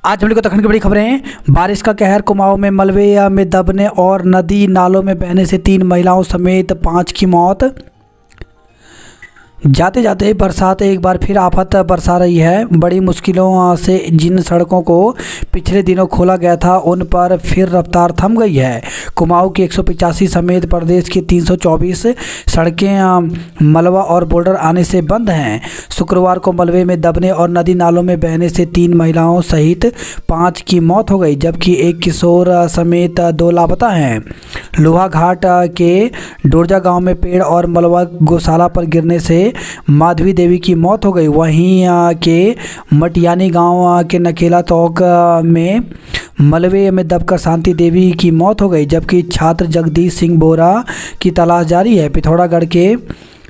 आज हम लोग को दखन की बड़ी खबरें। बारिश का कहर, कुमाऊं में मलबे में दबने और नदी नालों में बहने से 3 महिलाओं समेत 5 की मौत। जाते जाते बरसात एक बार फिर आफत बरसा रही है। बड़ी मुश्किलों से जिन सड़कों को पिछले दिनों खोला गया था उन पर फिर रफ्तार थम गई है। कुमाऊं की 185 समेत प्रदेश की 324 सड़कें मलबा और बोल्डर आने से बंद हैं। शुक्रवार को मलबे में दबने और नदी नालों में बहने से 3 महिलाओं सहित 5 की मौत हो गई, जबकि एक किशोर समेत 2 लापता हैं। लोहा घाट के डोरजा गांव में पेड़ और मलबा गौशाला पर गिरने से माधवी देवी की मौत हो गई। वहीं के मटियानी गांव के नकेला तोक में मलबे में दबकर शांति देवी की मौत हो गई, जबकि छात्र जगदीश सिंह बोरा की तलाश जारी है। पिथौरागढ़ के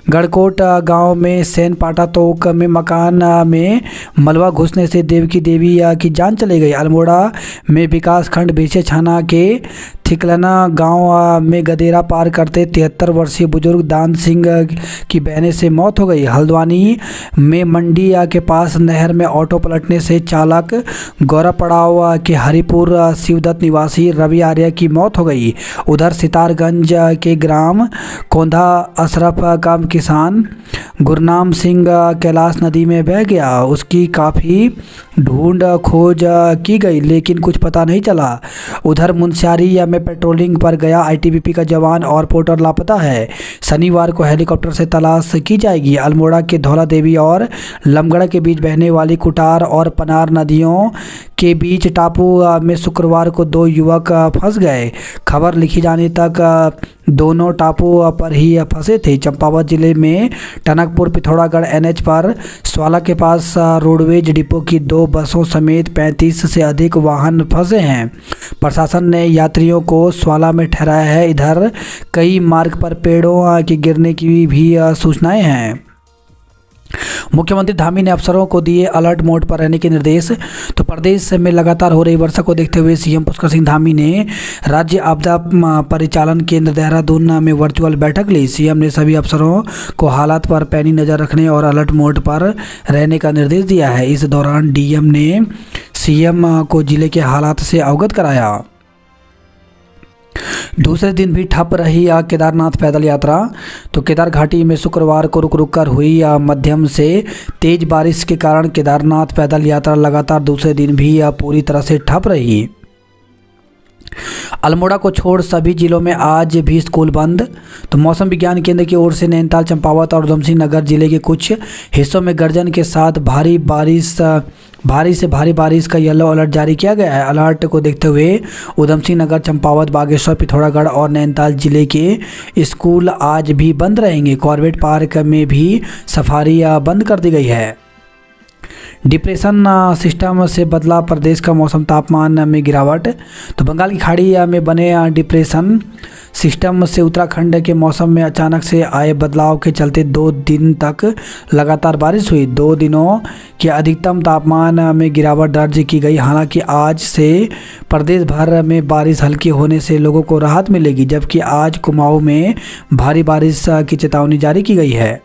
गढ़कोट गांव में सैन पाटा तोक में मकान में मलबा घुसने से देवकी देवी की जान चली गई। अल्मोड़ा में विकास खंड बेचे छाना के थिकलना गांव में गदेरा पार करते 73 वर्षीय बुजुर्ग दान सिंह की बहने से मौत हो गई। हल्द्वानी में मंडी के पास नहर में ऑटो पलटने से चालक गौरा पड़ाव के हरिपुर शिवदत्त निवासी रवि आर्य की मौत हो गई। उधर सितारगंज के ग्राम कोंधा अशरफ का किसान गुरनाम सिंह कैलाश नदी में बह गया। उसकी काफ़ी ढूंढ खोज की गई लेकिन कुछ पता नहीं चला। उधर मुनस्यारी में पेट्रोलिंग पर गया आईटीबीपी का जवान और पोर्टर लापता है। शनिवार को हेलीकॉप्टर से तलाश की जाएगी। अल्मोड़ा के धौला देवी और लमगढ़ के बीच बहने वाली कुटार और पनार नदियों के बीच टापू में शुक्रवार को 2 युवक फंस गए। खबर लिखी जाने तक दोनों टापू पर ही फंसे थे। चंपावत जिले में टनकपुर पिथौरागढ़ एनएच पर स्वाला के पास रोडवेज डिपो की 2 बसों समेत 35 से अधिक वाहन फंसे हैं। प्रशासन ने यात्रियों को स्वाला में ठहराया है। इधर कई मार्ग पर पेड़ों के गिरने की भी सूचनाएं हैं। मुख्यमंत्री धामी ने अफसरों को दिए अलर्ट मोड पर रहने के निर्देश। तो प्रदेश में लगातार हो रही वर्षा को देखते हुए सीएम पुष्कर सिंह धामी ने राज्य आपदा परिचालन केंद्र देहरादून में वर्चुअल बैठक ली। सीएम ने सभी अफसरों को हालात पर पैनी नज़र रखने और अलर्ट मोड पर रहने का निर्देश दिया है। इस दौरान डीएम ने सीएम को जिले के हालात से अवगत कराया। दूसरे दिन भी ठप रही केदारनाथ पैदल यात्रा। तो केदार घाटी में शुक्रवार को रुक रुक कर हुई मध्यम से तेज बारिश के कारण केदारनाथ पैदल यात्रा लगातार दूसरे दिन भी पूरी तरह से ठप रही। अल्मोड़ा को छोड़ सभी जिलों में आज भी स्कूल बंद। तो मौसम विज्ञान केंद्र की ओर से नैनीताल, चंपावत और उधमसिंह नगर जिले के कुछ हिस्सों में गर्जन के साथ भारी से भारी बारिश का येलो अलर्ट जारी किया गया है। अलर्ट को देखते हुए उधमसिंह नगर, चंपावत, बागेश्वर, पिथौरागढ़ और नैनीताल जिले के स्कूल आज भी बंद रहेंगे। कॉर्बेट पार्क में भी सफारी बंद कर दी गई है। डिप्रेशन सिस्टम से बदला प्रदेश का मौसम, तापमान में गिरावट। तो बंगाल की खाड़ी में बने डिप्रेशन सिस्टम से उत्तराखंड के मौसम में अचानक से आए बदलाव के चलते 2 दिन तक लगातार बारिश हुई। 2 दिनों के अधिकतम तापमान में गिरावट दर्ज की गई। हालांकि आज से प्रदेश भर में बारिश हल्की होने से लोगों को राहत मिलेगी, जबकि आज कुमाऊं में भारी बारिश की चेतावनी जारी की गई है।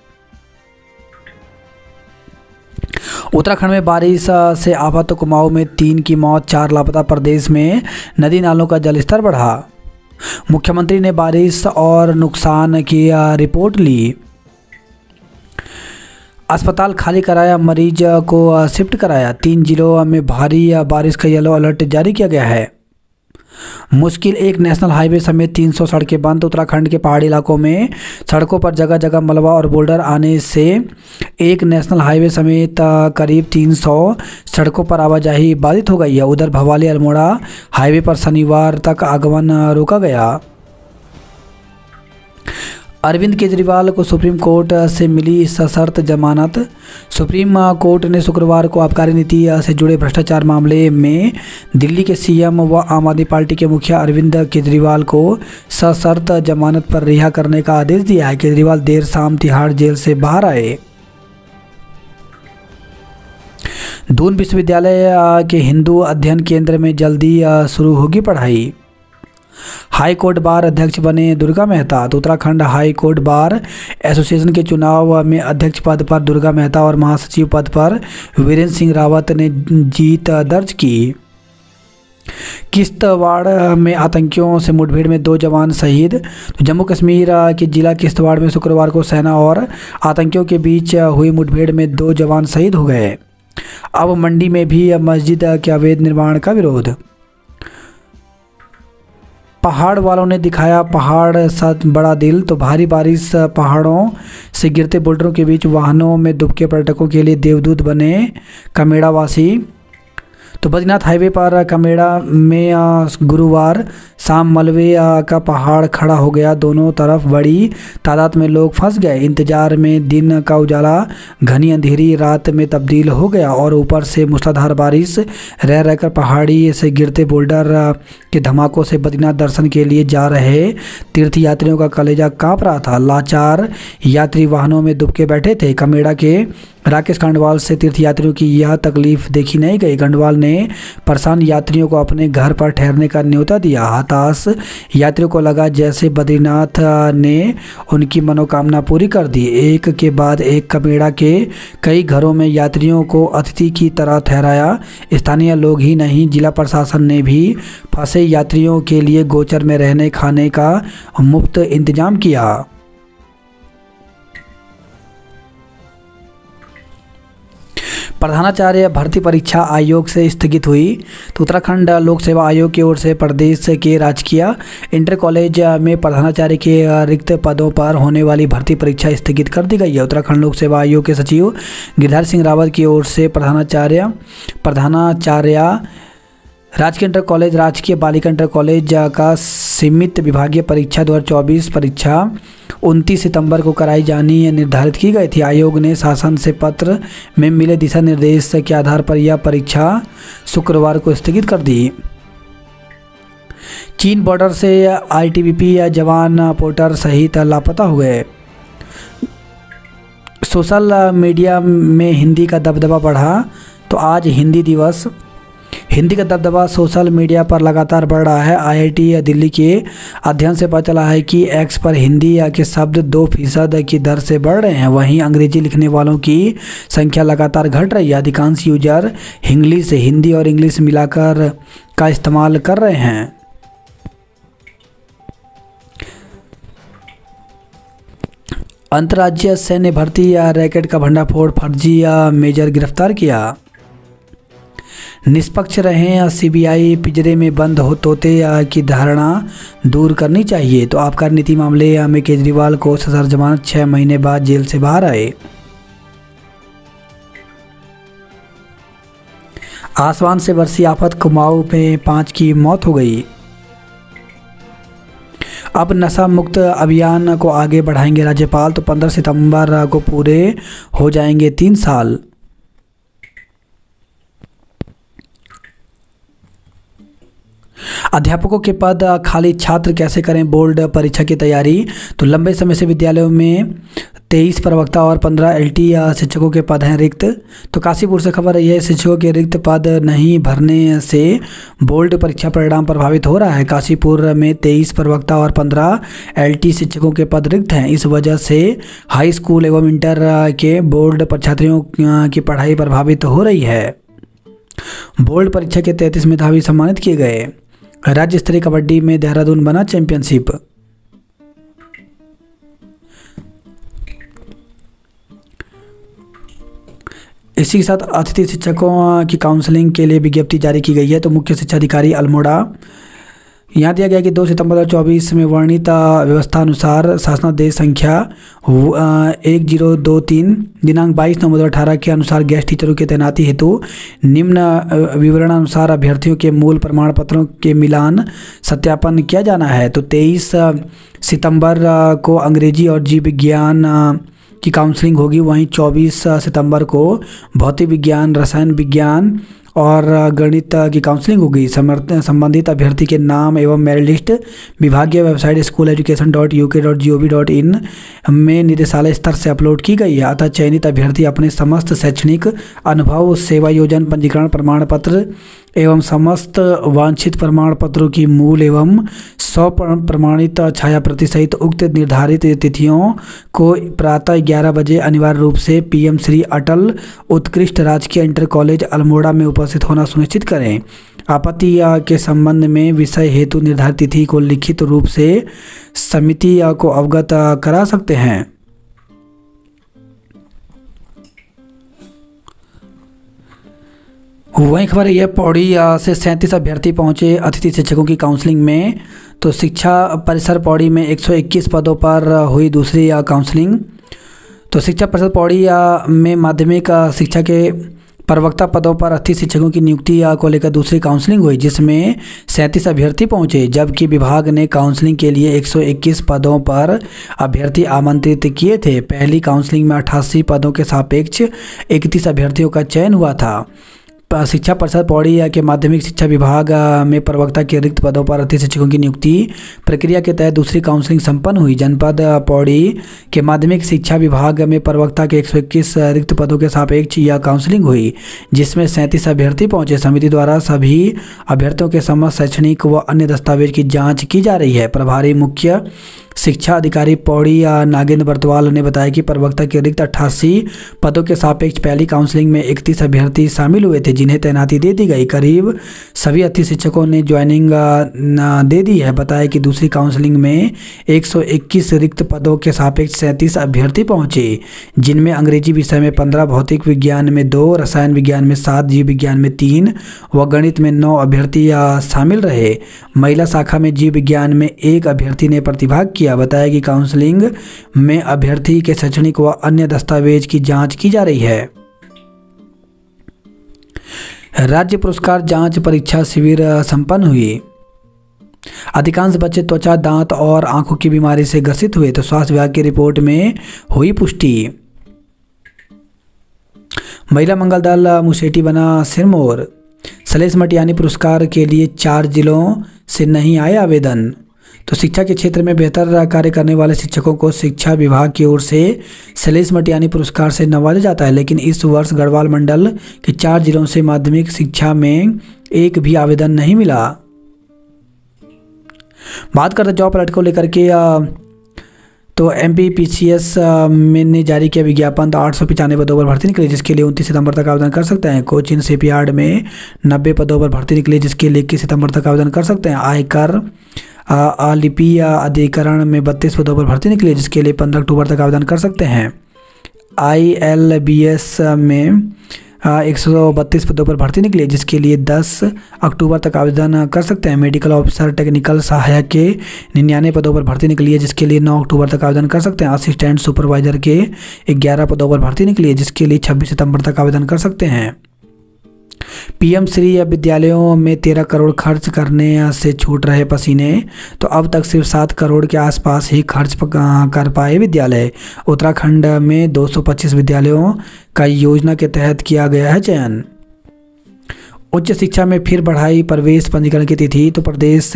उत्तराखंड में बारिश से आफत, कुमाऊं में 3 की मौत, 4 लापता। प्रदेश में नदी नालों का जलस्तर बढ़ा। मुख्यमंत्री ने बारिश और नुकसान की रिपोर्ट ली। अस्पताल खाली कराया, मरीज को शिफ्ट कराया। 3 जिलों में भारी बारिश का येलो अलर्ट जारी किया गया है। मुश्किल 1 नेशनल हाईवे समेत 300 सड़कें बंद। उत्तराखंड के पहाड़ी इलाकों में सड़कों पर जगह जगह मलबा और बोल्डर आने से 1 नेशनल हाईवे समेत करीब 300 सड़कों पर आवाजाही बाधित हो गई है। उधर भवाली अल्मोड़ा हाईवे पर शनिवार तक आगमन रोका गया। अरविंद केजरीवाल को सुप्रीम कोर्ट से मिली सशर्त जमानत। सुप्रीम कोर्ट ने शुक्रवार को आबकारी नीति से जुड़े भ्रष्टाचार मामले में दिल्ली के सीएम व आम आदमी पार्टी के मुखिया अरविंद केजरीवाल को सशर्त जमानत पर रिहा करने का आदेश दिया है। केजरीवाल देर शाम तिहाड़ जेल से बाहर आए। दून विश्वविद्यालय के हिंदू अध्ययन केंद्र में जल्दी शुरू होगी पढ़ाई। हाई कोर्ट बार अध्यक्ष बने दुर्गा मेहता। तो Uttarakhand high court bar association के चुनाव में अध्यक्ष पद पर दुर्गा मेहता और महासचिव पद पर वीरेंद्र सिंह रावत ने जीत दर्ज की। किश्तवाड़ में आतंकियों से मुठभेड़ में 2 जवान शहीद। तो जम्मू कश्मीर के जिला किश्तवाड़ में शुक्रवार को सेना और आतंकियों के बीच हुई मुठभेड़ में 2 जवान शहीद हो गए। अब मंडी में भी मस्जिद के अवैध निर्माण का विरोध। पहाड़ वालों ने दिखाया पहाड़ सा बड़ा दिल। तो भारी बारिश, पहाड़ों से गिरते बोल्डरों के बीच वाहनों में दुबके पर्यटकों के लिए देवदूत बने कमेड़ा वासी। तो बद्रीनाथ हाईवे पर कमेड़ा में गुरुवार शाम मलबे का पहाड़ खड़ा हो गया। दोनों तरफ बड़ी तादाद में लोग फंस गए। इंतजार में दिन का उजाला घनी अंधेरी रात में तब्दील हो गया और ऊपर से मूसलाधार बारिश। रह रहकर पहाड़ी से गिरते बोल्डर के धमाकों से बद्रीनाथ दर्शन के लिए जा रहे तीर्थयात्रियों का कलेजा कांप रहा था। लाचार यात्री वाहनों में दुबके बैठे थे। कमेड़ा के राकेश खंडवाल से तीर्थयात्रियों की यह तकलीफ देखी नहीं गई। खंडवाल ने परेशान यात्रियों को अपने घर पर ठहरने का न्योता दिया। हताश यात्रियों को लगा जैसे बद्रीनाथ ने उनकी मनोकामना पूरी कर दी। एक के बाद एक कमेड़ा के कई घरों में यात्रियों को अतिथि की तरह ठहराया। स्थानीय लोग ही नहीं, जिला प्रशासन ने भी फंसे यात्रियों के लिए गोचर में रहने खाने का मुफ्त इंतजाम किया। प्रधानाचार्य भर्ती परीक्षा आयोग से स्थगित हुई। तो उत्तराखंड लोक सेवा आयोग की ओर से प्रदेश के राजकीय इंटर कॉलेज में प्रधानाचार्य के रिक्त पदों पर होने वाली भर्ती परीक्षा स्थगित कर दी गई है। उत्तराखंड लोक सेवा आयोग के सचिव गिरिधारी सिंह रावत की ओर से प्रधानाचार्य राजकीय इंटर कॉलेज, राजकीय बालिका इंटर कॉलेज का सीमित विभागीय परीक्षा 2024 परीक्षा 29 सितंबर को कराई जानी निर्धारित की गई थी। आयोग ने शासन से पत्र में मिले दिशा निर्देश के आधार पर यह परीक्षा शुक्रवार को स्थगित कर दी। चीन बॉर्डर से आईटीबीपी जवान पोर्टर सहित लापता हुए। सोशल मीडिया में हिंदी का दबदबा बढ़ा। तो आज हिंदी दिवस। हिंदी का दबदबा सोशल मीडिया पर लगातार बढ़ रहा है। आईआईटी दिल्ली के अध्ययन से पता चला है कि एक्स पर हिंदी के शब्द 2% की दर से बढ़ रहे हैं। वहीं अंग्रेजी लिखने वालों की संख्या लगातार घट रही है। अधिकांश यूजर इंग्लिश, हिंदी और इंग्लिश मिलाकर का इस्तेमाल कर रहे हैं। अंतर्राज्यीय सैन्य भर्ती रैकेट का भंडाफोड़, फर्जी मेजर गिरफ्तार किया। निष्पक्ष रहें, सीबीआई पिंजरे में बंद हो तोते की धारणा दूर करनी चाहिए। तो आबकारी नीति मामले में केजरीवाल को सजा जमानत, 6 महीने बाद जेल से बाहर आए। आसमान से बरसी आफत, कुमाऊं में 5 की मौत हो गई। अब नशा मुक्त अभियान को आगे बढ़ाएंगे राज्यपाल। तो 15 सितंबर को पूरे हो जाएंगे 3 साल। अध्यापकों के पद खाली, छात्र कैसे करें बोर्ड परीक्षा की तैयारी। तो लंबे समय से विद्यालयों में 23 प्रवक्ता और 15 एलटी शिक्षकों के पद हैं रिक्त। तो काशीपुर से खबर यह है, शिक्षकों के रिक्त पद नहीं भरने से बोर्ड परीक्षा परिणाम प्रभावित हो रहा है। काशीपुर में 23 प्रवक्ता और 15 एलटी शिक्षकों के पद रिक्त हैं। इस वजह से हाई स्कूल एवं इंटर के बोर्ड छात्रों की पढ़ाई प्रभावित हो रही है। बोर्ड परीक्षा के 33 मेधावी सम्मानित किए गए। राज्य स्तरीय कबड्डी में देहरादून बना चैंपियनशिप। इसी के साथ अतिथि शिक्षकों की काउंसलिंग के लिए विज्ञप्ति जारी की गई है। तो मुख्य शिक्षा अधिकारी अल्मोड़ा, यहाँ दिया गया कि 2 सितंबर 2024 में वर्णित व्यवस्था अनुसार शासनादेश संख्या 1023 दिनांक 22 नवंबर 2018 के अनुसार गेस्ट टीचरों की तैनाती हेतु निम्न विवरणानुसार अभ्यर्थियों के मूल प्रमाण पत्रों के मिलान सत्यापन किया जाना है। तो 23 सितंबर को अंग्रेजी और जीव विज्ञान की काउंसलिंग होगी। वहीं 24 सितंबर को भौतिक विज्ञान, रसायन विज्ञान और गणित की काउंसलिंग होगी। संबंधित अभ्यर्थी के नाम एवं मेरिट लिस्ट विभागीय वेबसाइट school.education.uk.gov.in में निदेशालय स्तर से अपलोड की गई है। अतः चयनित अभ्यर्थी अपने समस्त शैक्षणिक अनुभव, सेवा योजन, पंजीकरण प्रमाण पत्र एवं समस्त वांछित प्रमाण पत्रों की मूल एवं प्रमाणित छाया प्रति सहित उक्त निर्धारित तिथियों को प्रातः 11 बजे अनिवार्य रूप से पीएम श्री अटल उत्कृष्ट राजकीय इंटर कॉलेज अल्मोड़ा में उपस्थित होना सुनिश्चित करें। आपत्ति के संबंध में विषय हेतु निर्धारित तिथि को लिखित रूप से समिति को अवगत करा सकते हैं। वहीं खबर यह पौड़ी से 37 अभ्यर्थी पहुंचे अतिथि शिक्षकों की काउंसलिंग में। तो शिक्षा परिसर पौड़ी में 121 पदों पर हुई दूसरी काउंसलिंग। तो शिक्षा परिषद पौड़ी में माध्यमिक शिक्षा के प्रवक्ता पदों पर अतिथि शिक्षकों की नियुक्ति को लेकर दूसरी काउंसलिंग हुई, जिसमें 37 अभ्यर्थी पहुंचे, जबकि विभाग ने काउंसलिंग के लिए 121 पदों पर अभ्यर्थी आमंत्रित किए थे। पहली काउंसलिंग में 88 पदों के सापेक्ष 31 अभ्यर्थियों का चयन हुआ था। शिक्षा परिषद पौड़ी के माध्यमिक शिक्षा विभाग में प्रवक्ता के रिक्त पदों पर अतिथि शिक्षकों की नियुक्ति प्रक्रिया के तहत दूसरी काउंसलिंग संपन्न हुई। जनपद पौड़ी के माध्यमिक शिक्षा विभाग में प्रवक्ता के 121 रिक्त पदों के सापेक्ष यह काउंसलिंग हुई, जिसमें 37 अभ्यर्थी पहुंचे। समिति द्वारा सभी अभ्यर्थियों के समस्त शैक्षणिक व अन्य दस्तावेज की जाँच की जा रही है। प्रभारी मुख्य शिक्षा अधिकारी पौड़ी नागेंद्र बर्तवाल ने बताया कि प्रवक्ता के रिक्त 88 पदों के सापेक्ष पहली काउंसलिंग में 31 अभ्यर्थी शामिल हुए थे, जिन्हें तैनाती दे दी गई। करीब सभी अतिथि शिक्षकों ने ज्वाइनिंग दे दी है। बताया कि दूसरी काउंसलिंग में 121 रिक्त पदों के सापेक्ष 37 अभ्यर्थी पहुंचे, जिनमें अंग्रेजी विषय में 15, भौतिक विज्ञान में 2, रसायन विज्ञान में 7, जीव विज्ञान में 3 व गणित में 9 अभ्यर्थी शामिल रहे। महिला शाखा में जीव विज्ञान में 1 अभ्यर्थी ने प्रतिभाग किया। बताया कि काउंसलिंग में अभ्यर्थी के शैक्षणिक व अन्य दस्तावेज की जांच की जा रही है। राज्य पुरस्कार जांच परीक्षा शिविर संपन्न हुई। अधिकांश बच्चे त्वचा, दांत और आंखों की बीमारी से ग्रसित हुए, तो स्वास्थ्य विभाग की रिपोर्ट में हुई पुष्टि। महिला मंगल दल मुसेठी बना सिरमौर। सलेश मटियानी पुरस्कार के लिए 4 जिलों से नहीं आए आवेदन। तो शिक्षा के क्षेत्र में बेहतर कार्य करने वाले शिक्षकों को शिक्षा विभाग की ओर से सलेश मटियानी पुरस्कार से नवाजा जाता है, लेकिन इस वर्ष गढ़वाल मंडल के 4 जिलों से माध्यमिक शिक्षा में एक भी आवेदन नहीं मिला। बात करते जॉब अलर्ट को लेकर के तो MPPCS ने जारी किया विज्ञापन। तो 895 पदों पर भर्ती निकली, जिसके लिए 29 सितंबर तक आवेदन कर सकते हैं। कोचिन शिपयार्ड में 90 पदों पर भर्ती निकली, जिसके लिए 21 सितंबर तक आवेदन कर सकते हैं। आयकर लिपि अधिकरण में 32 पदों पर भर्ती निकली, जिसके लिए 15 अक्टूबर तक आवेदन कर सकते हैं। ILBS में 132 पदों पर भर्ती निकली, जिसके लिए 10 अक्टूबर तक आवेदन कर सकते हैं। मेडिकल ऑफिसर टेक्निकल सहायक के 99 पदों पर भर्ती निकली है, जिसके लिए 9 अक्टूबर तक आवेदन कर सकते हैं। असिस्टेंट सुपरवाइजर के 11 पदों पर भर्ती निकली है, जिसके लिए 26 सितंबर तक आवेदन कर सकते हैं। PM श्री विद्यालयों में 13 करोड़ खर्च करने से छूट रहे पसीने, तो अब तक सिर्फ 7 करोड़ के आसपास ही खर्च कर पाए विद्यालय। उत्तराखंड में 225 विद्यालयों का योजना के तहत किया गया है चयन। उच्च शिक्षा में फिर बढ़ाई प्रवेश पंजीकरण की तिथि। तो प्रदेश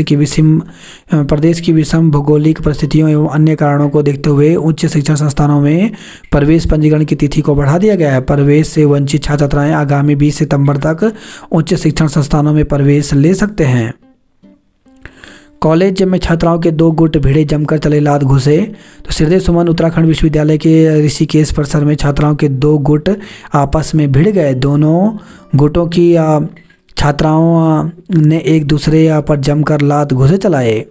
की विषम भौगोलिक परिस्थितियों एवं अन्य कारणों को देखते हुए उच्च शिक्षा संस्थानों में प्रवेश पंजीकरण की तिथि को बढ़ा दिया गया है। प्रवेश से वंचित छात्र छात्राएं आगामी 20 सितंबर तक उच्च शिक्षण संस्थानों में प्रवेश ले सकते हैं। कॉलेज में छात्राओं के 2 गुट भिड़े, जमकर चले लात घुसे। तो श्रीदेव सुमन उत्तराखंड विश्वविद्यालय के ऋषिकेश परिसर में छात्राओं के 2 गुट आपस में भिड़ गए। दोनों गुटों की छात्राओं ने एक दूसरे पर जमकर लात घुसे चलाए।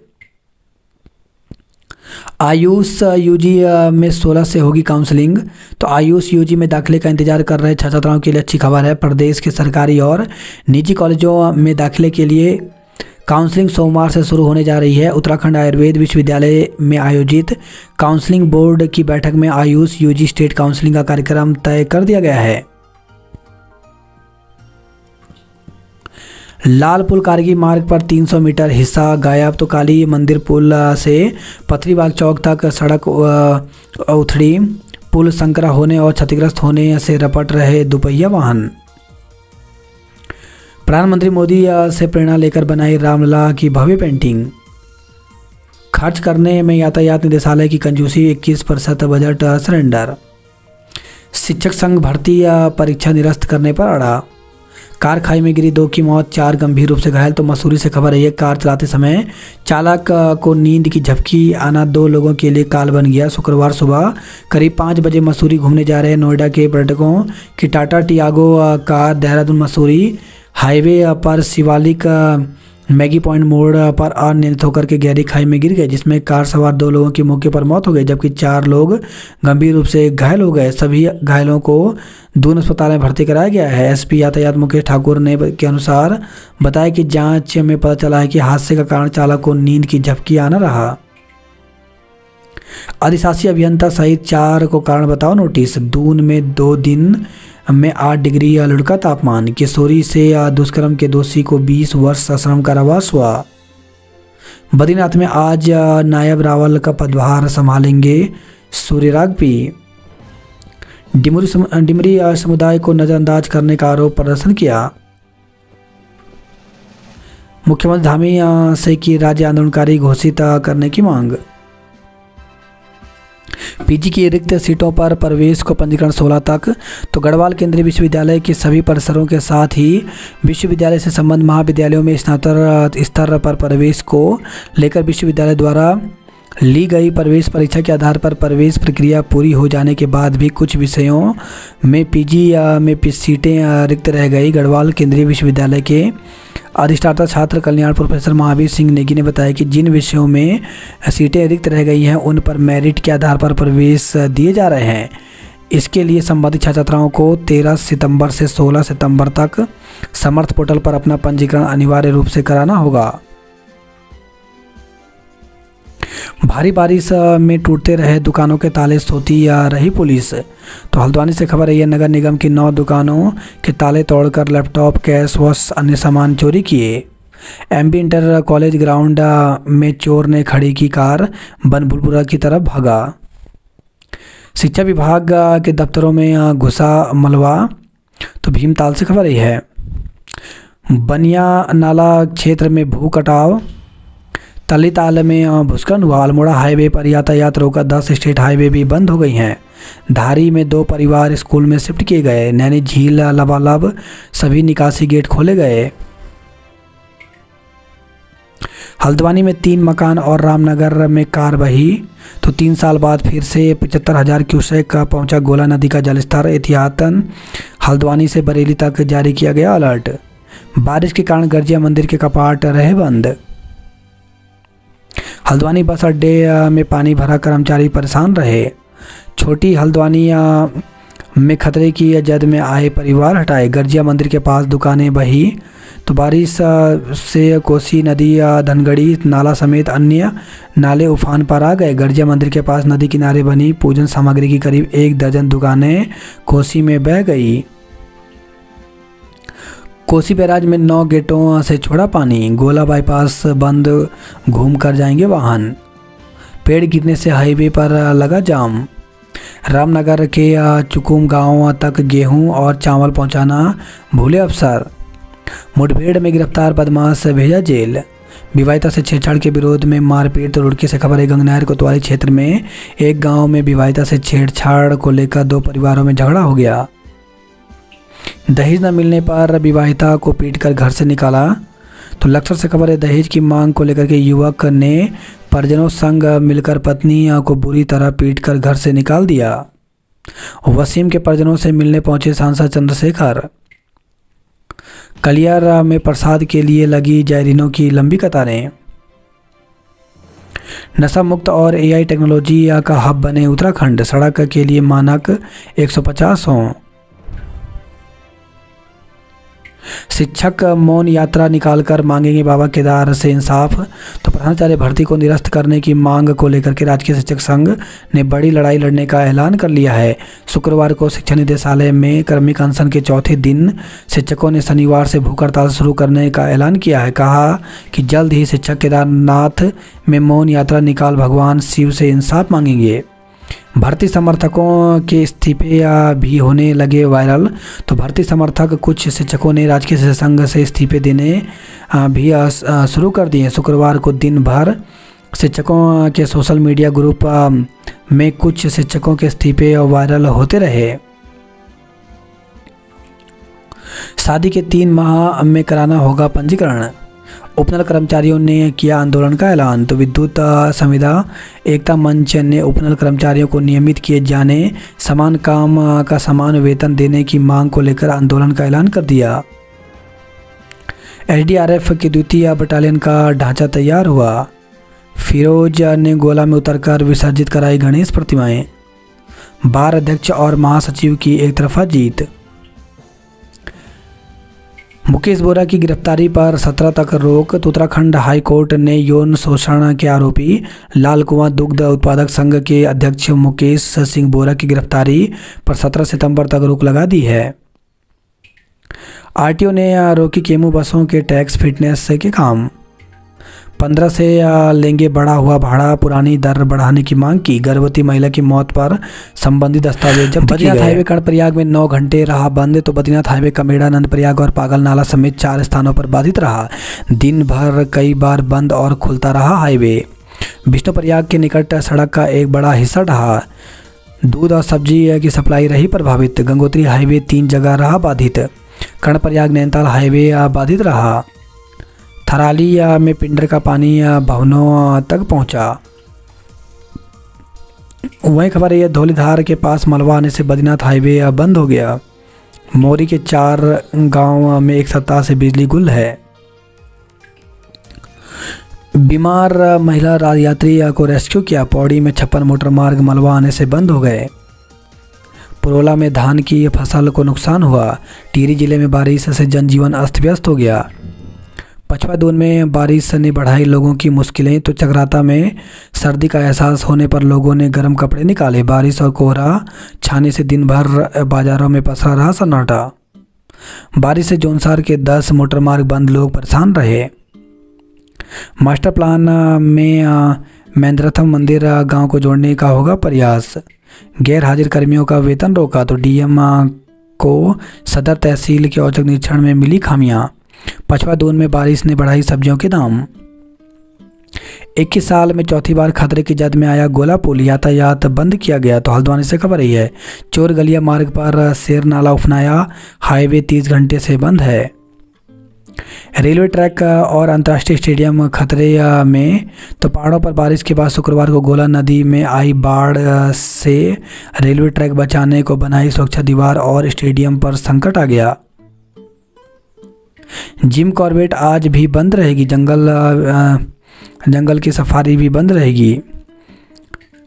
आयुष UG में 16 से होगी काउंसलिंग। तो आयुष UG में दाखिले का इंतजार कर रहे छात्र छात्राओं के लिए अच्छी खबर है। प्रदेश के सरकारी और निजी कॉलेजों में दाखिले के लिए काउंसलिंग सोमवार से शुरू होने जा रही है। उत्तराखंड आयुर्वेद विश्वविद्यालय में आयोजित काउंसलिंग बोर्ड की बैठक में आयुष UG स्टेट काउंसलिंग का कार्यक्रम तय कर दिया गया है। लाल पुल कारगी मार्ग पर 300 मीटर हिस्सा गायब। तो काली मंदिर पुल से पथरीबाग चौक तक सड़क उथड़ी। पुल संकरा होने और क्षतिग्रस्त होने से रपट रहे दुपहिया वाहन। प्रधानमंत्री मोदी से प्रेरणा लेकर बनाई रामलला की भव्य पेंटिंग। खर्च करने में यातायात निदेशालय की कंजूसी, 21% बजट सरेंडर। शिक्षक संघ भर्ती परीक्षा निरस्त करने पर अड़ा। कार खाई में गिरी, 2 की मौत, 4 गंभीर रूप से घायल। तो मसूरी से खबर है, कार चलाते समय चालक को नींद की झपकी आना 2 लोगों के लिए काल बन गया। शुक्रवार सुबह करीब 5 बजे मसूरी घूमने जा रहे नोएडा के पर्यटकों की Tata Tiago car Dehradun Mussoorie highway पर शिवालिक मैगी पॉइंट मोड़ पर अनियंत्रित होकर के गहरी खाई में गिर गए, जिसमें कार सवार 2 लोगों की मौके पर मौत हो गई, जबकि 4 लोग गंभीर रूप से घायल हो गए। सभी घायलों को दून अस्पताल में भर्ती कराया गया है। एसपी यातायात मुकेश ठाकुर ने के अनुसार बताया कि जांच में पता चला है कि हादसे का कारण चालक को नींद की झपकी आना रहा। अधिशासी अभियंता सहित 4 को कारण बताओ नोटिस। दून में 2 दिन में 8 डिग्री लुढ़का तापमान। किशोरी से दुष्कर्म के दोषी को 20 वर्ष सश्रम कारावास हुआ। बद्रीनाथ में आज नायब रावल का पदभार संभालेंगे सूर्यराग पी। डिमरी समुदाय को नजरअंदाज करने का आरोप प्रदर्शन किया। मुख्यमंत्री धामी से की राज्य आंदोलनकारी घोषित करने की मांग। पीजी की रिक्त सीटों पर प्रवेश को पंजीकरण 16 तक। तो गढ़वाल केंद्रीय विश्वविद्यालय के सभी परिसरों के साथ ही विश्वविद्यालय से संबंध महाविद्यालयों में स्नातक स्तर पर प्रवेश को लेकर विश्वविद्यालय द्वारा ली गई प्रवेश परीक्षा के आधार पर प्रवेश प्रक्रिया पूरी हो जाने के बाद भी कुछ विषयों में पीजी में सीटें रिक्त रह गई। गढ़वाल केंद्रीय विश्वविद्यालय के अधिष्ठाता छात्र कल्याण प्रोफेसर महावीर सिंह नेगी ने बताया कि जिन विषयों में सीटें रिक्त रह गई हैं उन पर मेरिट के आधार पर प्रवेश दिए जा रहे हैं। इसके लिए संबंधित छात्र छात्राओं को 13 सितंबर से 16 सितंबर तक समर्थ पोर्टल पर अपना पंजीकरण अनिवार्य रूप से कराना होगा। भारी बारिश में टूटते रहे दुकानों के ताले सोती रही पुलिस। तो हल्द्वानी से खबर है, नगर निगम की 9 दुकानों के ताले तोड़कर लैपटॉप, कैश व अन्य सामान चोरी किए। एमबी इंटर कॉलेज ग्राउंड में चोर ने खड़ी की कार बनभुलपुरा की तरफ भागा। शिक्षा विभाग के दफ्तरों में घुसा मलबा। तो भीमताल से खबर है, बनिया नाला क्षेत्र में भू कटाव। तलीताल में भूस्खलन हुआ। अल्मोड़ा हाईवे पर यातायात रोका, 10 स्टेट हाईवे भी बंद हो गई हैं। धारी में 2 परिवार स्कूल में शिफ्ट किए गए। नैनी झील लबालब सभी निकासी गेट खोले गए। हल्द्वानी में 3 मकान और रामनगर में कार बही। तो 3 साल बाद फिर से 75,000 क्यूसेक का पहुंचा गोला नदी का जलस्तर। एहतियातन हल्द्वानी से बरेली तक जारी किया गया अलर्ट। बारिश के कारण गर्जिया मंदिर के कपाट रहे बंद। हल्द्वानी बस अड्डे में पानी भरा, कर्मचारी परेशान रहे। छोटी हल्द्वानी में खतरे की जद में आए परिवार हटाए। गर्जिया मंदिर के पास दुकानें बही। तो बारिश से कोसी नदी, धनगढ़ी नाला समेत अन्य नाले उफान पर आ गए। गर्जिया मंदिर के पास नदी किनारे बनी पूजन सामग्री की करीब 1 दर्जन दुकानें कोसी में बह गई। कोसी बैराज में 9 गेटों से छोड़ा पानी। गोला बाईपास बंद, घूम कर जाएंगे वाहन। पेड़ गिरने से हाईवे पर लगा जाम। रामनगर के चुकुम गांव तक गेहूं और चावल पहुंचाना भूले अफसर। मुठभेड़ में गिरफ्तार बदमाश भेजा जेल। विवाहिता से छेड़छाड़ के विरोध में मारपीट। तो रुड़की से खबर है, गंगनहर कोतवाली क्षेत्र में एक गाँव में विवाहिता से छेड़छाड़ को लेकर 2 परिवारों में झगड़ा हो गया। दहेज न मिलने पर विवाहिता को पीटकर घर से निकाला। तो लक्सर से खबर है, दहेज की मांग को लेकर के युवक ने परिजनों संग मिलकर पत्नी को बुरी तरह पीटकर घर से निकाल दिया। वसीम के परिजनों से मिलने पहुंचे सांसद चंद्रशेखर। कलियार में प्रसाद के लिए लगी जायरीनों की लंबी कतारें। नशा मुक्त और एआई टेक्नोलॉजी का हब बने उत्तराखंड। सड़क के लिए मानक 150 हों। शिक्षक मौन यात्रा निकालकर मांगेंगे बाबा केदार से इंसाफ। तो प्रधानाचार्य भर्ती को निरस्त करने की मांग को लेकर के राजकीय शिक्षक संघ ने बड़ी लड़ाई लड़ने का ऐलान कर लिया है। शुक्रवार को शिक्षा निदेशालय में क्रमिक अनशन के 4थे दिन शिक्षकों ने शनिवार से भूख हड़ताल शुरू करने का ऐलान किया है। कहा कि जल्द ही शिक्षक केदारनाथ में मौन यात्रा निकाल भगवान शिव से इंसाफ मांगेंगे। भर्ती समर्थकों के इस्तीफे भी होने लगे वायरल। तो भर्ती समर्थक कुछ शिक्षकों ने राजकीय शिक्षक संघ से इस्तीफे देने भी शुरू कर दिए। शुक्रवार को दिन भर शिक्षकों के सोशल मीडिया ग्रुप में कुछ शिक्षकों के इस्तीफे वायरल होते रहे। शादी के 3 माह में कराना होगा पंजीकरण। उपनल कर्मचारियों ने किया आंदोलन का ऐलान। तो विद्युत संविदा एकता मंच ने उपनल कर्मचारियों को नियमित किए जाने समान काम का समान वेतन देने की मांग को लेकर आंदोलन का ऐलान कर दिया। एसडीआरएफ की द्वितीय बटालियन का ढांचा तैयार हुआ। फिरोज ने गोला में उतरकर विसर्जित कराई गणेश प्रतिमाएं। बार अध्यक्ष और महासचिव की एक तरफा जीत। मुकेश बोरा की गिरफ्तारी पर 17 तक रोक। तो उत्तराखंड हाई कोर्ट ने यौन शोषण के आरोपी लाल कुआं दुग्ध उत्पादक संघ के अध्यक्ष मुकेश सिंह बोरा की गिरफ्तारी पर 17 सितंबर तक रोक लगा दी है। आरटीओ ने रोकी केमू बसों के टैक्स फिटनेस के काम। 15 से लेंगे बढ़ा हुआ भाड़ा। पुरानी दर बढ़ाने की मांग की। गर्भवती महिला की मौत पर संबंधित दस्तावेज जब्त किए गए। बद्रीनाथ हाईवे कर्णप्रयाग में 9 घंटे रहा बंद। तो बद्रीनाथ हाईवे कमेड़ा, नंदप्रयाग और पागल नाला समेत 4 स्थानों पर बाधित रहा। दिन भर कई बार बंद और खुलता रहा हाईवे। विष्णुप्रयाग के निकट सड़क का एक बड़ा हिस्सा ढहा। दूध और सब्जी की सप्लाई रही प्रभावित। गंगोत्री हाईवे 3 जगह रहा बाधित। कर्णप्रयाग नैनीताल हाईवे बाधित रहा। थराली में पिंडर का पानी भवनों तक पहुंचा। वही खबर है धौलीधार के पास मलबा आने से बद्रीनाथ हाईवे बंद हो गया। मोरी के 4 गांव में 1 सप्ताह से बिजली गुल है। बीमार महिला यात्री को रेस्क्यू किया। पौड़ी में 56 मोटर मार्ग मलबा आने से बंद हो गए। पुरोला में धान की फसल को नुकसान हुआ। टिहरी जिले में बारिश से जनजीवन अस्त व्यस्त हो गया। पचवा दून में बारिश ने बढ़ाई लोगों की मुश्किलें। तो चकराता में सर्दी का एहसास होने पर लोगों ने गर्म कपड़े निकाले। बारिश और कोहरा छाने से दिन भर बाजारों में पसरा रहा सन्नाटा। बारिश से जौनसार के 10 मोटर मार्ग बंद, लोग परेशान रहे। मास्टर प्लान में महेंद्रथम मंदिर गांव को जोड़ने का होगा प्रयास। गैर हाजिर कर्मियों का वेतन रोका। तो डीएम को सदर तहसील के औचक निरीक्षण में मिली खामियां। पचवा दून में बारिश ने बढ़ाई सब्जियों के दाम। 21 साल में चौथी बार खतरे की जद में आया गोला पुल। यातायात बंद किया गया। तो हल्द्वानी से खबर रही है चोर गलिया मार्ग पर शेर नाला उफनाया। हाईवे 30 घंटे से बंद है। रेलवे ट्रैक और अंतर्राष्ट्रीय स्टेडियम खतरे में। तो पहाड़ों पर बारिश के बाद शुक्रवार को गोला नदी में आई बाढ़ से रेलवे ट्रैक बचाने को बनाई सुरक्षा दीवार और स्टेडियम पर संकट आ गया। जिम कॉर्बेट आज भी बंद रहेगी। जंगल की सफारी भी बंद रहेगी।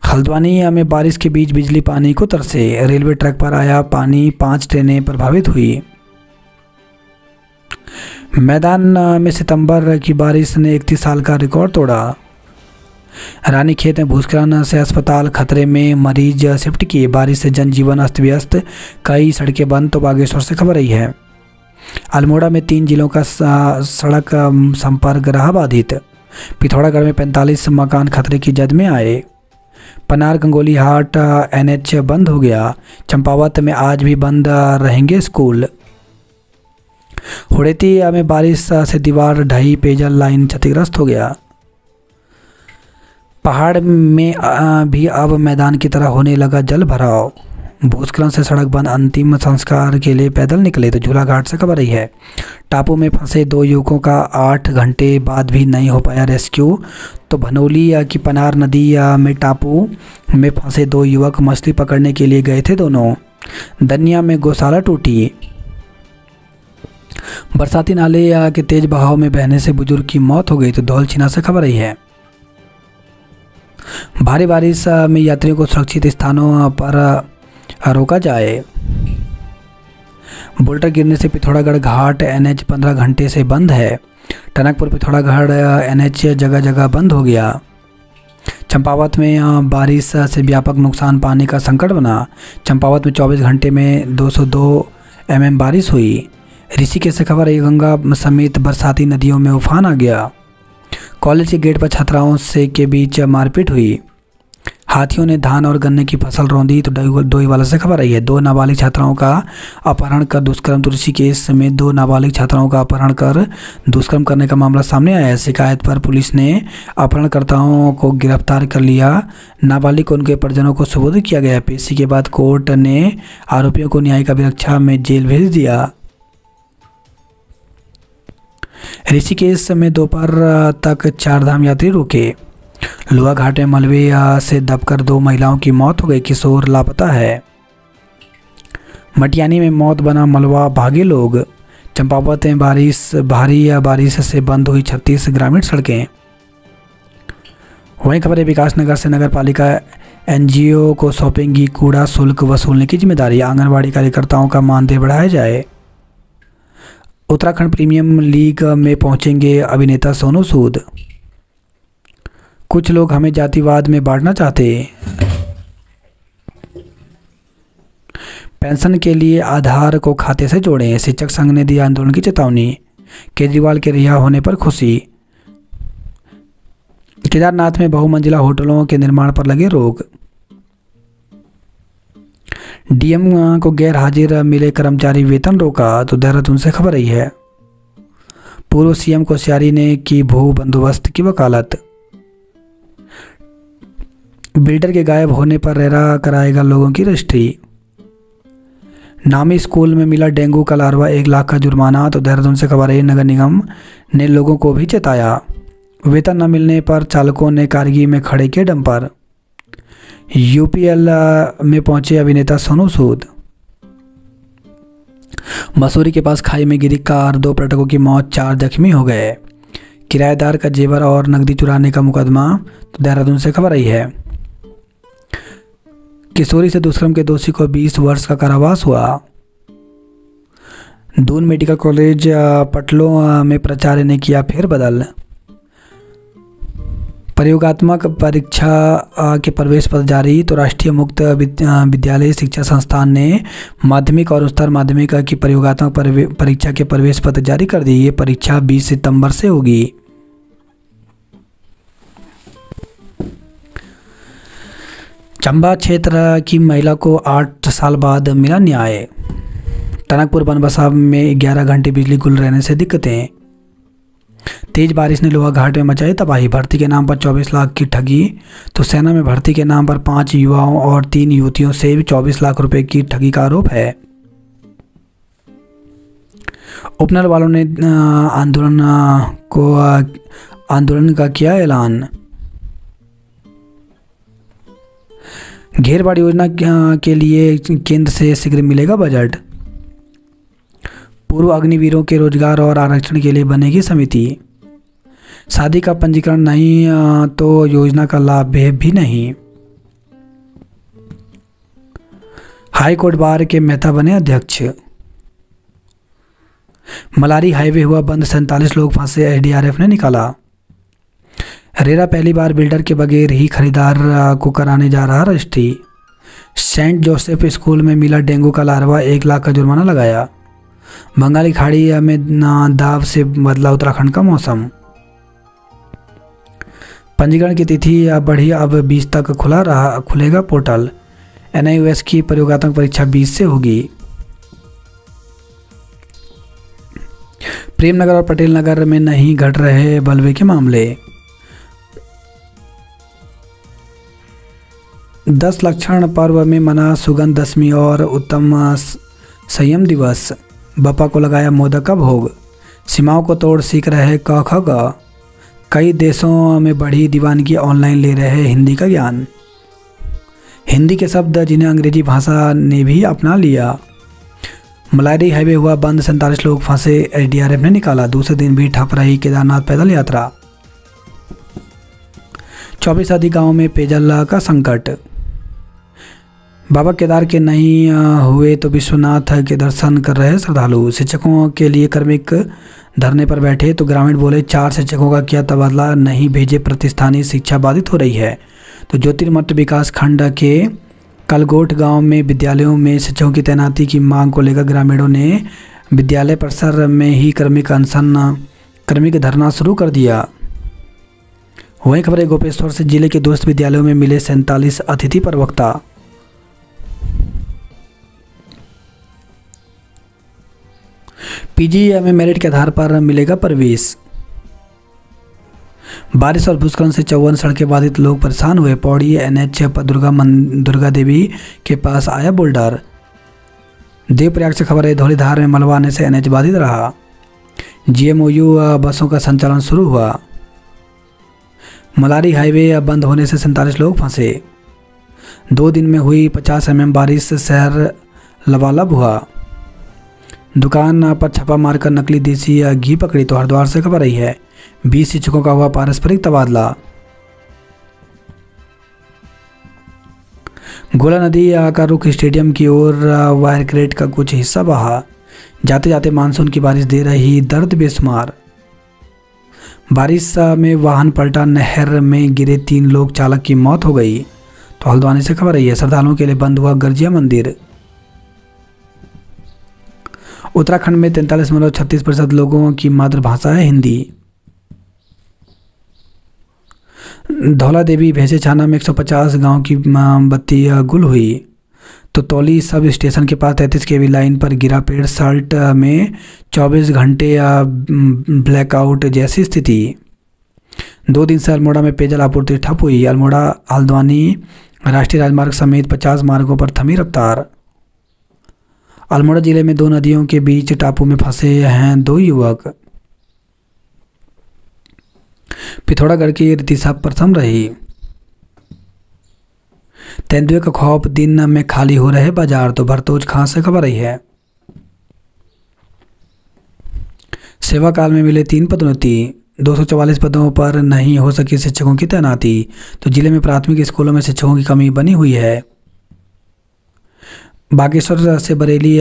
हल्द्वानी में बारिश के बीच बिजली पानी को तरसे। रेलवे ट्रैक पर आया पानी। 5 ट्रेनें प्रभावित हुई। मैदान में सितंबर की बारिश ने 31 साल का रिकॉर्ड तोड़ा। रानीखेत में भूस्खलन से अस्पताल खतरे में, मरीज शिफ्ट किए। बारिश से जनजीवन अस्त व्यस्त, कई सड़कें बंद। तो बागेश्वर से खबर रही है अल्मोड़ा में 3 जिलों का सड़क संपर्क रहा बाधित। पिथौरागढ़ में 45 मकान खतरे की जद में आए। पनार गंगोली हाट एनएच बंद हो गया। चंपावत में आज भी बंद रहेंगे स्कूल। हुड़ेती में बारिश से दीवार ढही, पेयजल लाइन क्षतिग्रस्त हो गया। पहाड़ में भी अब मैदान की तरह होने लगा जल भराव। भूस्खलन से सड़क बंद, अंतिम संस्कार के लिए पैदल निकले। तो झूलाघाट से खबर रही है टापू में फंसे 2 युवकों का 8 घंटे बाद भी नहीं हो पाया रेस्क्यू। तो भनोली की पनार नदी में टापू में फंसे 2 युवक मछली पकड़ने के लिए गए थे दोनों। दनिया में गौशाला टूटी। बरसाती नाले के तेज बहाव में बहने से बुजुर्ग की मौत हो गई। तो धौलछिना से खबर रही है भारी बारिश में यात्रियों को सुरक्षित स्थानों पर रोका जाए। बोल्टर गिरने से पिथौरागढ़ घाट एनएच 15 घंटे से बंद है। टनकपुर पिथौरागढ़ एनएच जगह जगह बंद हो गया। चंपावत में बारिश से व्यापक नुकसान, पानी का संकट बना। चंपावत में 24 घंटे में 202 mm बारिश हुई। ऋषिकेश से खबर है गंगा समेत बरसाती नदियों में उफान आ गया। कॉलेज के गेट पर छात्राओं से के बीच मारपीट हुई। हाथियों ने धान और गन्ने की फसल रौंदी। तो डोईवाला से खबर आई है 2 नाबालिग छात्राओं का अपहरण कर दुष्कर्म। तो ऋषिकेश समेत 2 नाबालिग छात्राओं का अपहरण कर दुष्कर्म करने का मामला सामने आया है। शिकायत पर पुलिस ने अपहरणकर्ताओं को गिरफ्तार कर लिया। नाबालिग को उनके परिजनों को सुपुर्द किया गया। पेशी के बाद कोर्ट ने आरोपियों को न्यायिक अभिरक्षा में जेल भेज दिया। ऋषिकेश में दोपहर तक 4 धाम यात्री रुके। लोहा घाट में मलबे से दबकर 2 महिलाओं की मौत हो गई, किशोर लापता है। मटियानी में मौत बना मलबा, भागे लोग। चंपावत में भारी बारिश से बंद हुई 36 ग्रामीण सड़कें। वहीं खबर है विकास नगर से नगर पालिका एनजीओ को सौंपेंगी कूड़ा शुल्क वसूलने की जिम्मेदारी। आंगनबाड़ी कार्यकर्ताओं का मानदेय बढ़ाया जाए। उत्तराखंड प्रीमियम लीग में पहुंचेंगे अभिनेता सोनू सूद। कुछ लोग हमें जातिवाद में बांटना चाहते। पेंशन के लिए आधार को खाते से जोड़ें। शिक्षक संघ ने दी आंदोलन की चेतावनी। केजरीवाल के रिहा होने पर खुशी। केदारनाथ में बहुमंजिला होटलों के निर्माण पर लगे रोक। डीएम को गैर हाजिर मिले कर्मचारी वेतन रोका। तो देहरादून से खबर आई है। पूर्व सीएम कोश्यारी ने की भू बंदोबस्त की वकालत। बिल्डर के गायब होने पर रेरा कराएगा लोगों की रजिस्ट्री। नामी स्कूल में मिला डेंगू का लार्वा, 1 लाख का जुर्माना। तो देहरादून से खबर है नगर निगम ने लोगों को भी चेताया। वेतन न मिलने पर चालकों ने कारगी में खड़े किए डंपर। यूपीएल में पहुंचे अभिनेता सोनू सूद। मसूरी के पास खाई में गिरी कार, 2 पर्यटकों की मौत, 4 जख्मी हो गए। किराएदार का जेवर और नकदी चुराने का मुकदमा। तो देहरादून से खबर आई है। किशोरी से दुष्कर्म के दोषी को 20 वर्ष का कारावास हुआ। दून मेडिकल कॉलेज पटलों में प्राचार्य ने किया फेरबदल। प्रयोगात्मक परीक्षा के प्रवेश पत्र जारी। तो राष्ट्रीय मुक्त विद्यालय शिक्षा संस्थान ने माध्यमिक और उच्चतर माध्यमिक की प्रयोगात्मक परीक्षा के प्रवेश पत्र जारी कर दिए। ये परीक्षा 20 सितंबर से होगी। चंबा क्षेत्र की महिला को 8 साल बाद मिला न्याय। टनकपुर बनबसा में 11 घंटे बिजली गुल रहने से दिक्कतें। तेज बारिश ने लोहा घाट में मचाई तबाही। भर्ती के नाम पर 24 लाख की ठगी। तो सेना में भर्ती के नाम पर 5 युवाओं और 3 युवतियों से 24 लाख रुपए की ठगी का आरोप है। ओपनर वालों ने आंदोलन का किया ऐलान। घेरबाड़ी योजना के लिए केंद्र से शीघ्र मिलेगा बजट। पूर्व अग्निवीरों के रोजगार और आरक्षण के लिए बनेगी समिति। शादी का पंजीकरण नहीं तो योजना का लाभ भी नहीं। हाई कोर्ट बार के मेहता बने अध्यक्ष। मलारी हाईवे हुआ बंद, 47 लोग फंसे, एसडीआरएफ ने निकाला। रेरा पहली बार बिल्डर के बगैर ही खरीदार को कराने जा रहा रजिस्ट्री। सेंट जोसेफ स्कूल में मिला डेंगू का लार्वा, 1 लाख का जुर्माना लगाया। बंगाली खाड़ी में दाब से बदला उत्तराखंड का मौसम। पंजीकरण की तिथि बढ़ी, अब 20 तक खुलेगा पोर्टल। एनआईओएस की प्रयोगात्मक परीक्षा 20 से होगी। प्रेमनगर और पटेल नगर में नहीं घट रहे बलवे के मामले। 10 लक्षण पर्व में मना सुगंध दशमी और उत्तम संयम दिवस। बप्पा को लगाया मोदक का भोग। सीमाओं को तोड़ सीख रहे क ख ग। कई देशों में बढ़ी दीवानगी, ऑनलाइन ले रहे हिंदी का ज्ञान। हिंदी के शब्द जिन्हें अंग्रेजी भाषा ने भी अपना लिया। मलारी हाईवे हुआ बंद, 47 लोग फंसे, एसडीआरएफ ने निकाला। दूसरे दिन भी ठप रही केदारनाथ पैदल यात्रा। 24 आदि गाँव में पेयजल का संकट। बाबा केदार के नहीं हुए तो विश्वनाथ के दर्शन कर रहे श्रद्धालु। शिक्षकों के लिए कार्मिक धरने पर बैठे तो ग्रामीण बोले 4 शिक्षकों का किया तबादला, नहीं भेजे प्रतिष्ठानीय शिक्षा बाधित हो रही है। तो ज्योतिर्मठ विकास खंड के कलगोट गांव में विद्यालयों में शिक्षकों की तैनाती की मांग को लेकर ग्रामीणों ने विद्यालय परिसर में ही कार्मिक धरना शुरू कर दिया। वहीं खबर है गोपेश्वर से, जिले के दूरस्थ विद्यालयों में मिले 47 अतिथि प्रवक्ता। पीजी में मेरिट के आधार पर मिलेगा प्रवेश। बारिश और भूस्खलन से 54 सड़कें बाधित, लोग परेशान हुए। पौड़ी एनएच पर दुर्गा देवी के पास आया बोल्डर। देवप्रयाग से खबर है, धौलीधार में मलबा आने से एनएच बाधित रहा। GMOU बसों का संचालन शुरू हुआ। मलारी हाईवे बंद होने से 47 लोग फंसे। 2 दिन में हुई 50 mm बारिश से शहर लबालब हुआ। दुकान पर छापा मारकर नकली देसी घी पकड़ी। तो हरिद्वार से खबर आई है, 20 शिक्षकों का हुआ पारस्परिक तबादला। गोला नदी का रुख स्टेडियम की ओर, वायर क्रेट का कुछ हिस्सा बहा। जाते जाते मानसून की बारिश दे रही दर्द बेशुमार। बारिश में वाहन पलटा, नहर में गिरे 3 लोग, चालक की मौत हो गई। तो हल्द्वानी से खबर आई है, श्रद्धालुओं के लिए बंद हुआ गर्जिया मंदिर। उत्तराखंड में 43.36% लोगों की मातृभाषा है हिंदी। धौला देवी भैंसे छाना में 150 गांव की बत्ती गुल हुई। तो तौली सब स्टेशन के पास 33 kV लाइन पर गिरा पेड़। साल्ट में 24 घंटे ब्लैकआउट जैसी स्थिति। 2 दिन से अल्मोड़ा में पेयजल आपूर्ति ठप हुई। अल्मोड़ा हल्द्वानी राष्ट्रीय राजमार्ग समेत 50 मार्गों पर थमी रफ्तार। अल्मोड़ा जिले में 2 नदियों के बीच टापू में फंसे हैं 2 युवक। पिथौरागढ़ की रितिशा प्रथम रही। तेंदुए का खौफ, दिन में खाली हो रहे बाजार। तो भरतोज खां से खबर आई है। सेवा काल में मिले 3 पदोन्नति। 244 पदों पर नहीं हो सकी शिक्षकों की तैनाती। तो जिले में प्राथमिक स्कूलों में शिक्षकों की कमी बनी हुई है। बागेश्वर से बरेली